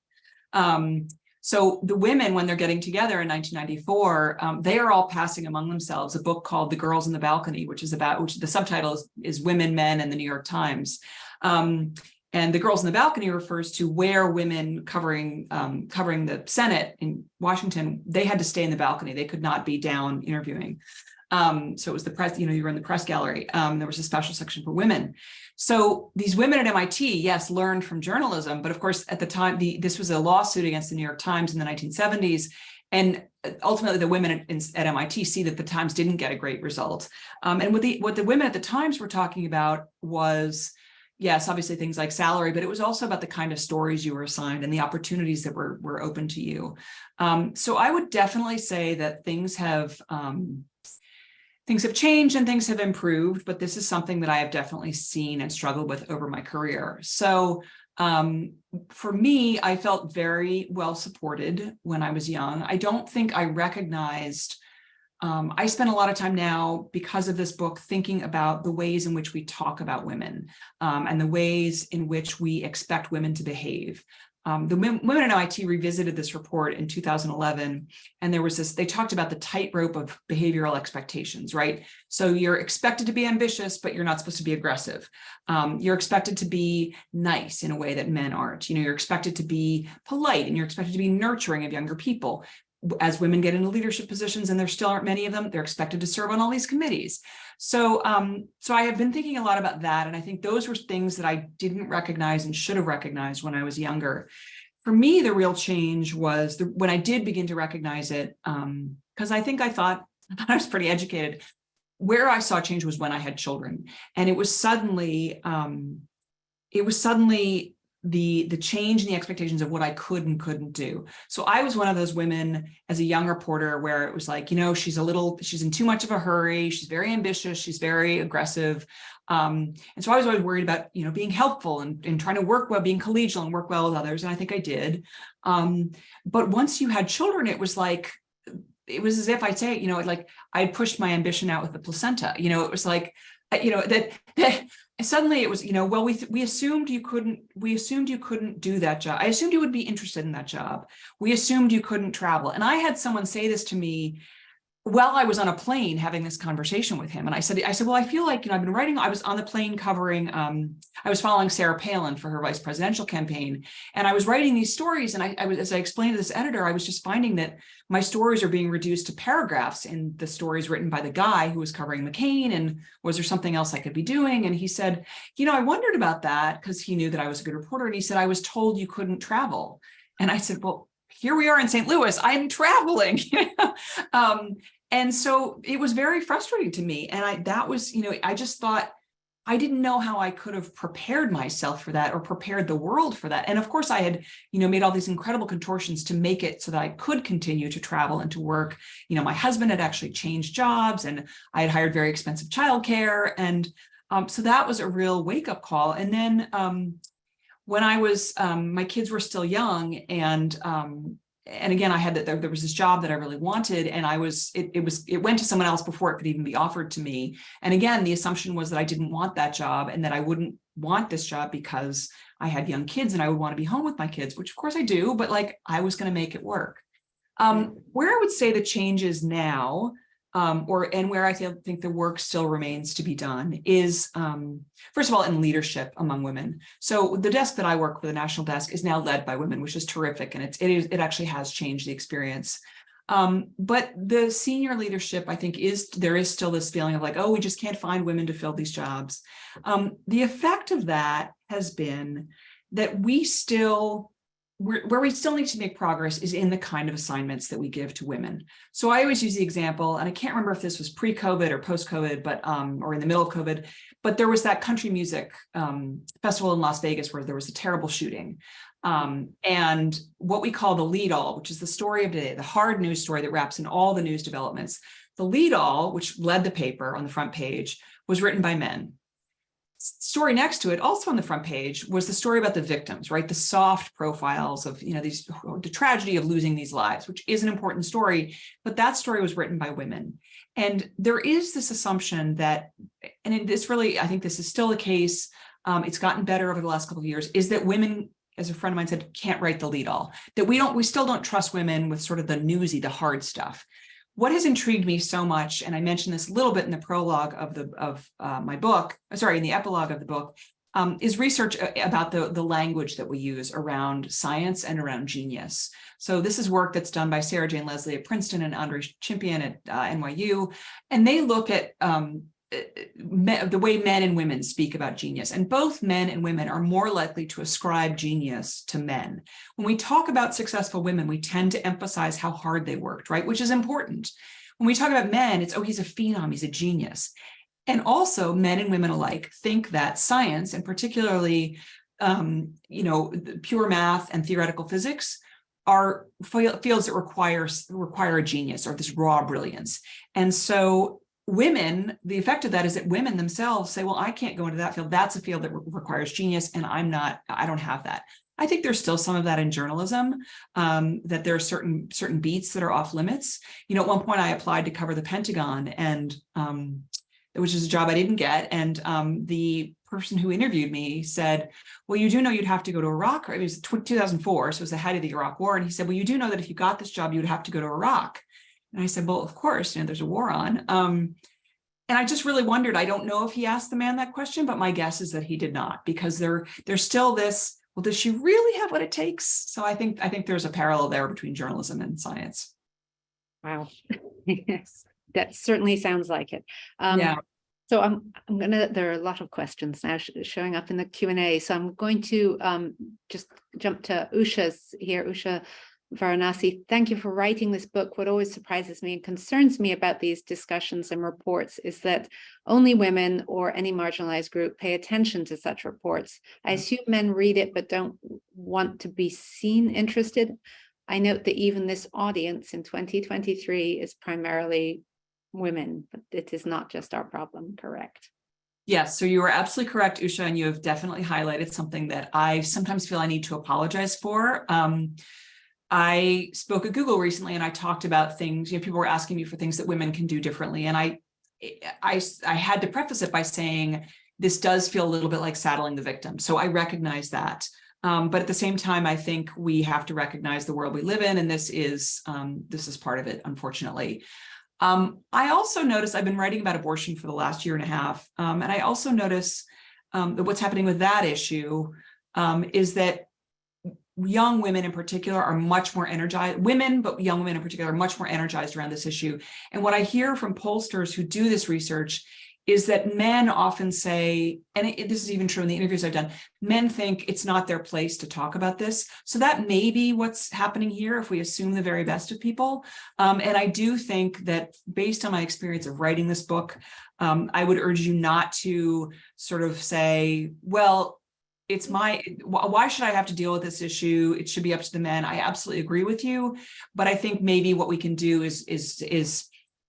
So the women, when they're getting together in 1994, they are all passing among themselves a book called The Girls in the Balcony, which the subtitle is Women, Men, and the New York Times. And The Girls in the Balcony refers to where women covering the Senate in Washington, they had to stay in the balcony. They could not be down interviewing. So it was the press, you were in the press gallery. There was a special section for women. So these women at MIT, yes, learned from journalism, but of course, at the time, this was a lawsuit against the New York Times in the 1970s. And ultimately, the women at MIT see that the Times didn't get a great result. And what the women at the Times were talking about was, yes, obviously things like salary, but it was also about the kind of stories you were assigned and the opportunities that were open to you. So I would definitely say that things have changed and things have improved, but this is something that I have definitely seen and struggled with over my career. So for me, I felt very well supported when I was young. I don't think I recognized, I spend a lot of time now because of this book thinking about the ways in which we talk about women and the ways in which we expect women to behave. The women at MIT revisited this report in 2011, and they talked about the tightrope of behavioral expectations, right? So you're expected to be ambitious, but you're not supposed to be aggressive. You're expected to be nice in a way that men aren't. You're expected to be polite, and you're expected to be nurturing of younger people. As women get into leadership positions, and there still aren't many of them, they're expected to serve on all these committees. So I have been thinking a lot about that. And I think those were things that I didn't recognize and should have recognized when I was younger. For me, the real change was when I did begin to recognize it, because I thought I was pretty educated. Where I saw change was when I had children. And it was suddenly the change in the expectations of what I could and couldn't do. So I was one of those women as a young reporter where it was like, she's in too much of a hurry. She's very ambitious. She's very aggressive. And so I was always worried about, being helpful and trying to work well, being collegial and work well with others. And I think I did. But once you had children, it was as if I'd say, like I pushed my ambition out with the placenta. It was like, that suddenly it was, well, we assumed you couldn't do that job. I assumed you would be interested in that job. We assumed you couldn't travel. And I had someone say this to me while I was on a plane having this conversation with him. And I said, well, I feel like, I've been writing, I was on the plane covering, I was following Sarah Palin for her vice presidential campaign. And I was writing these stories. And I was, as I explained to this editor, I was just finding that my stories are being reduced to paragraphs in the stories written by the guy who was covering McCain. And was there something else I could be doing? And he said, I wondered about that because he knew that I was a good reporter. And he said, I was told you couldn't travel. And I said, well, here we are in St. Louis, I'm traveling. And so it was very frustrating to me. And I just thought, I didn't know how I could have prepared myself for that or prepared the world for that. And of course, I had, made all these incredible contortions to make it so that I could continue to travel and to work. My husband had actually changed jobs, and I had hired very expensive childcare. And so that was a real wake-up call. And then when I was, my kids were still young, and again, I had that there was this job that I really wanted, and it went to someone else before it could even be offered to me. And again, the assumption was that I didn't want that job, and that I wouldn't want this job because I had young kids and I would want to be home with my kids, which of course I do, but like I was going to make it work. Where I would say the change is now, and where I think the work still remains to be done is, first of all, in leadership among women. So the desk that I work with, the national desk, is now led by women, which is terrific, and it actually has changed the experience. But the senior leadership, I think, there is still this feeling of like, oh, we just can't find women to fill these jobs. The effect of that has been that where we still need to make progress is in the kind of assignments that we give to women. So I always use the example, and I can't remember if this was pre-COVID or post-COVID, but or in the middle of COVID, but there was that country music festival in Las Vegas where there was a terrible shooting. And what we call the lead all, which is the story of the day, the hard news story that wraps in all the news developments. The lead all, which led the paper on the front page, was written by men. Story next to it, also on the front page, was the story about the victims, right? The soft profiles of, the tragedy of losing these lives, which is an important story, but that story was written by women. And there is this assumption that, and I think this is still the case, it's gotten better over the last couple of years, is that women, as a friend of mine said, can't write the lead all, that we still don't trust women with sort of the newsy, the hard stuff. What has intrigued me so much, and I mentioned this a little bit in the prologue of my book, in the epilogue of the book, is research about the language that we use around science and around genius. So this is work that's done by Sarah Jane Leslie at Princeton and Andre Chimpian at NYU, and they look at the way men and women speak about genius, and both men and women are more likely to ascribe genius to men. When we talk about successful women, we tend to emphasize how hard they worked, right? Which is important. When we talk about men, it's, oh, he's a phenom, he's a genius. And also men and women alike think that science, and particularly, pure math and theoretical physics, are fields that require a genius or this raw brilliance. And so women, the effect of that is that women themselves say, well, I can't go into that field. That's a field that requires genius, and I don't have that. I think there's still some of that in journalism, that there are certain beats that are off limits. At one point I applied to cover the Pentagon, and which is a job I didn't get. And the person who interviewed me said, well, you do know you'd have to go to Iraq. It was 2004, so it was the height of the Iraq War. And he said, well, you do know that if you got this job, you would have to go to Iraq. And I said, well, of course, there's a war on. And I just really wondered, I don't know if he asked the man that question, but my guess is that he did not, because there's still this, well, does she really have what it takes? So I think there's a parallel there between journalism and science. Wow. Yes, that certainly sounds like it. Yeah. So there are a lot of questions now showing up in the Q&A. So I'm going to just jump to Usha Varanasi. Thank you for writing this book. What always surprises me and concerns me about these discussions and reports is that only women or any marginalized group pay attention to such reports. I assume men read it but don't want to be seen interested. I note that even this audience in 2023 is primarily women, but it is not just our problem, correct? Yes, so you are absolutely correct, Usha, and you have definitely highlighted something that I sometimes feel I need to apologize for. I spoke at Google recently, and I talked about things, people were asking me for things that women can do differently. And I had to preface it by saying, this does feel a little bit like saddling the victim. So I recognize that. But at the same time, I think we have to recognize the world we live in, and this is part of it, unfortunately. I also notice, I've been writing about abortion for the last year and a half. And I also notice that what's happening with that issue is that young women in particular are much more energized, but young women in particular are much more energized around this issue. And what I hear from pollsters who do this research is that men often say, and this is even true in the interviews I've done, men think it's not their place to talk about this. So that may be what's happening here if we assume the very best of people. And I do think that based on my experience of writing this book, I would urge you not to sort of say, well, why should I have to deal with this issue? It should be up to the men. I absolutely agree with you. But I think maybe what we can do is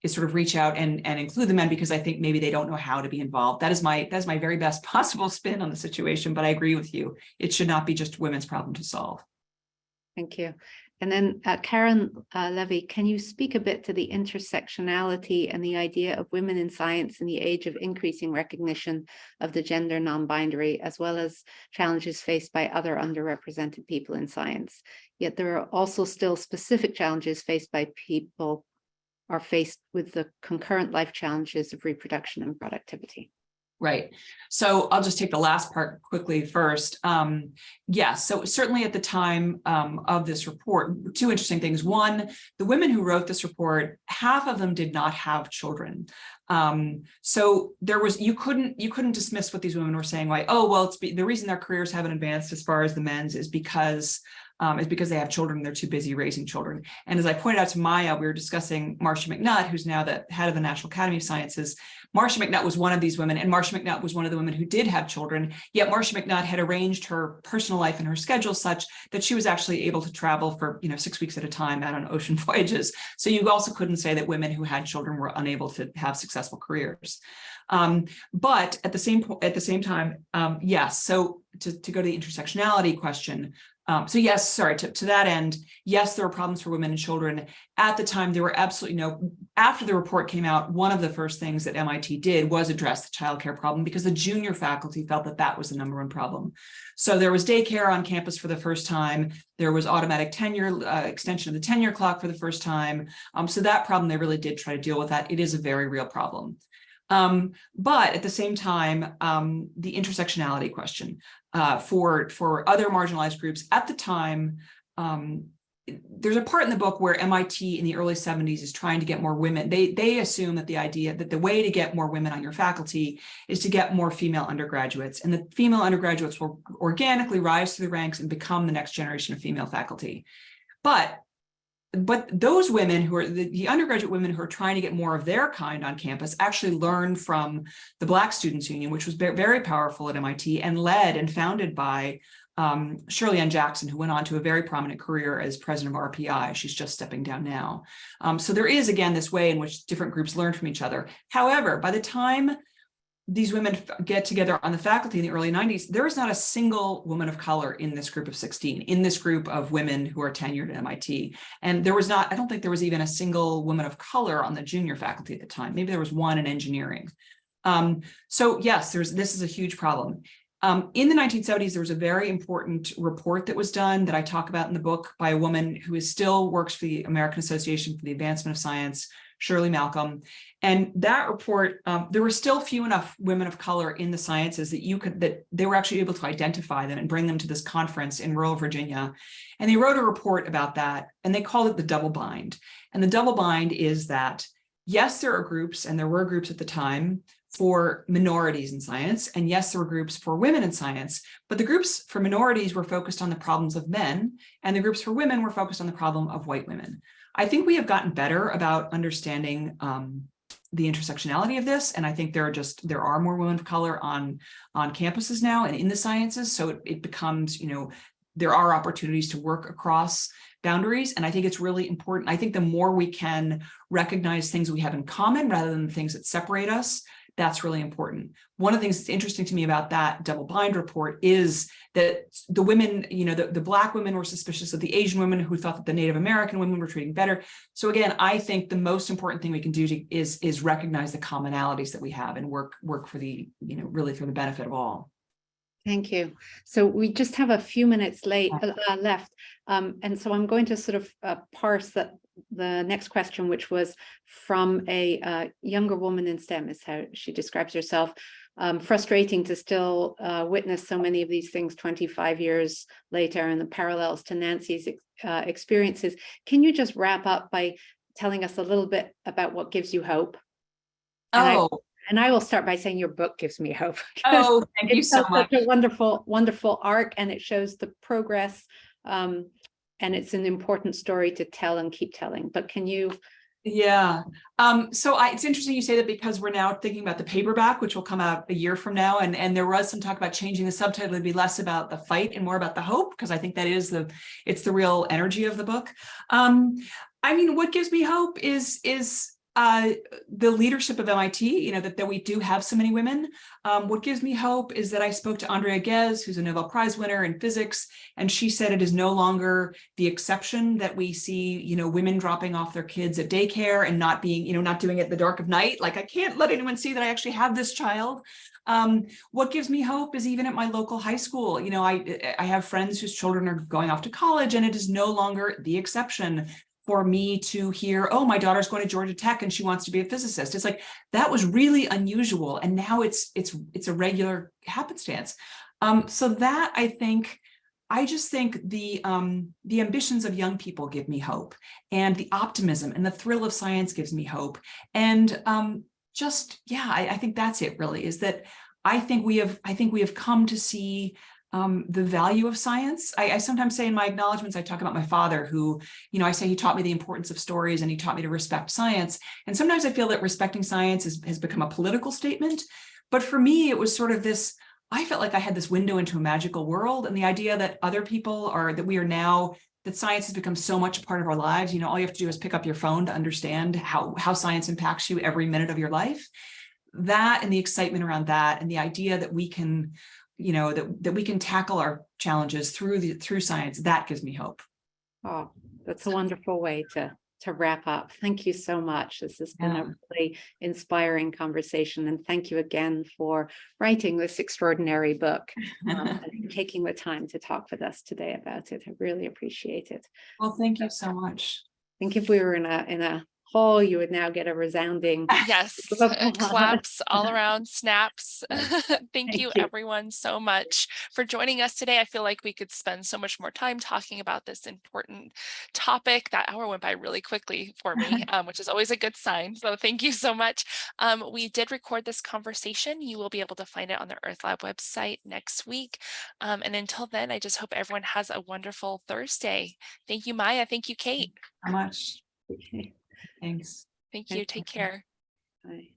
sort of reach out and include the men, because I think maybe they don't know how to be involved. That is my very best possible spin on the situation, but I agree with you. It should not be just women's problem to solve. Thank you. And then Karen Levy, can you speak a bit to the intersectionality and the idea of women in science in the age of increasing recognition of the gender non-binary, as well as challenges faced by other underrepresented people in science? Yet there are also still specific challenges faced by people are faced with the concurrent life challenges of reproduction and productivity. Right. So I'll just take the last part quickly first. Yes, so certainly at the time of this report, two interesting things. One, the women who wrote this report, half of them did not have children. So there was, you couldn't dismiss what these women were saying, like, oh, well, the reason their careers haven't advanced as far as the men's is because they have children and they're too busy raising children. And as I pointed out to Maya, we were discussing Marcia McNutt, who's now the head of the National Academy of Sciences. Marcia McNutt was one of these women, and Marcia McNutt was one of the women who did have children, yet Marcia McNutt had arranged her personal life and her schedule such that she was actually able to travel for 6 weeks at a time out on ocean voyages. So you also couldn't say that women who had children were unable to have successful careers. But at the same time, yes, so to go to the intersectionality question, so yes, sorry, to that end, yes, there were problems for women and children. At the time, there were absolutely after the report came out, one of the first things that MIT did was address the childcare problem, because the junior faculty felt that that was the number one problem. So there was daycare on campus for the first time. There was automatic tenure, extension of the tenure clock for the first time. So that problem, they really did try to deal with that. It is a very real problem. But at the same time, the intersectionality question for other marginalized groups at the time, there's a part in the book where MIT in the early 70s is trying to get more women. They assume that the idea that the way to get more women on your faculty is to get more female undergraduates, and the female undergraduates will organically rise through the ranks and become the next generation of female faculty. But those women who are the undergraduate women who are trying to get more of their kind on campus actually learned from the Black Students Union, which was very powerful at MIT and led and founded by Shirley Ann Jackson, who went on to a very prominent career as president of RPI. She's just stepping down now. So there is, again, this way in which different groups learn from each other. However, by the time these women get together on the faculty in the early 90s, there is not a single woman of color in this group of 16, in this group of women who are tenured at MIT. And there was not, I don't think there was even a single woman of color on the junior faculty at the time. Maybe there was one in engineering. So yes, this is a huge problem. In the 1970s, there was a very important report that was done that I talk about in the book by a woman who still works for the American Association for the Advancement of Science, Shirley Malcolm. And that report, there were still few enough women of color in the sciences that they were actually able to identify them and bring them to this conference in rural Virginia. And they wrote a report about that, and they called it the double bind. And the double bind is that, yes, there are groups, and there were groups at the time for minorities in science, and yes, there were groups for women in science, but the groups for minorities were focused on the problems of men, and the groups for women were focused on the problem of white women. I think we have gotten better about understanding the intersectionality of this, and I think there are more women of color on campuses now and in the sciences, so it becomes, there are opportunities to work across boundaries, and I think it's really important. I think the more we can recognize things we have in common rather than the things that separate us, that's really important. One of the things that's interesting to me about that double bind report is that the women, the Black women were suspicious of the Asian women, who thought that the Native American women were treating better. So again, I think the most important thing we can do is recognize the commonalities that we have and work for the, really for the benefit of all. Thank you. So we just have a few minutes left. And so I'm going to sort of parse the next question, which was from a younger woman in STEM, is how she describes herself. Frustrating to still witness so many of these things 25 years later, and the parallels to Nancy's experiences. Can you just wrap up by telling us a little bit about what gives you hope? And I will start by saying your book gives me hope. Oh, thank you so much. Such a wonderful, wonderful arc, and it shows the progress. And it's an important story to tell and keep telling. But can you? Yeah. It's interesting you say that, because we're now thinking about the paperback, which will come out a year from now. And there was some talk about changing the subtitle to be less about the fight and more about the hope, because I think that is it's the real energy of the book. I mean, what gives me hope is the leadership of MIT, that we do have so many women. What gives me hope is that I spoke to Andrea Ghez, who's a Nobel Prize winner in physics, and she said it is no longer the exception that we see, women dropping off their kids at daycare and not being, not doing it in the dark of night. Like, I can't let anyone see that I actually have this child. What gives me hope is even at my local high school, I have friends whose children are going off to college, and it is no longer the exception for me to hear, oh, my daughter's going to Georgia Tech and she wants to be a physicist. It's like, that was really unusual. And now it's a regular happenstance. So that I just think the ambitions of young people give me hope, and the optimism and the thrill of science gives me hope. And I think that's it really, is that I think we have come to see the value of science. I sometimes say in my acknowledgements, I talk about my father, who, I say he taught me the importance of stories and he taught me to respect science. And sometimes I feel that respecting science has become a political statement. But for me, it was sort of this, I felt like I had this window into a magical world, and the idea that other people that science has become so much a part of our lives. All you have to do is pick up your phone to understand how science impacts you every minute of your life. That, and the excitement around that, and the idea that we can, that we can tackle our challenges through science, that gives me hope. Oh, that's a wonderful way to wrap up. Thank you so much. This has been a really inspiring conversation. And thank you again for writing this extraordinary book and taking the time to talk with us today about it. I really appreciate it. Well, thank you so much. I think if we were in a hall, you would now get a resounding yes, claps all around, snaps. Thank you everyone so much for joining us today. I feel like we could spend so much more time talking about this important topic. That hour went by really quickly for me, which is always a good sign. So thank you so much. We did record this conversation. You will be able to find it on the Earth Lab website next week. And until then, I just hope everyone has a wonderful Thursday. Thank you, Maya. Thank you, Kate. So much. Thanks. Thank you. Take care. Bye.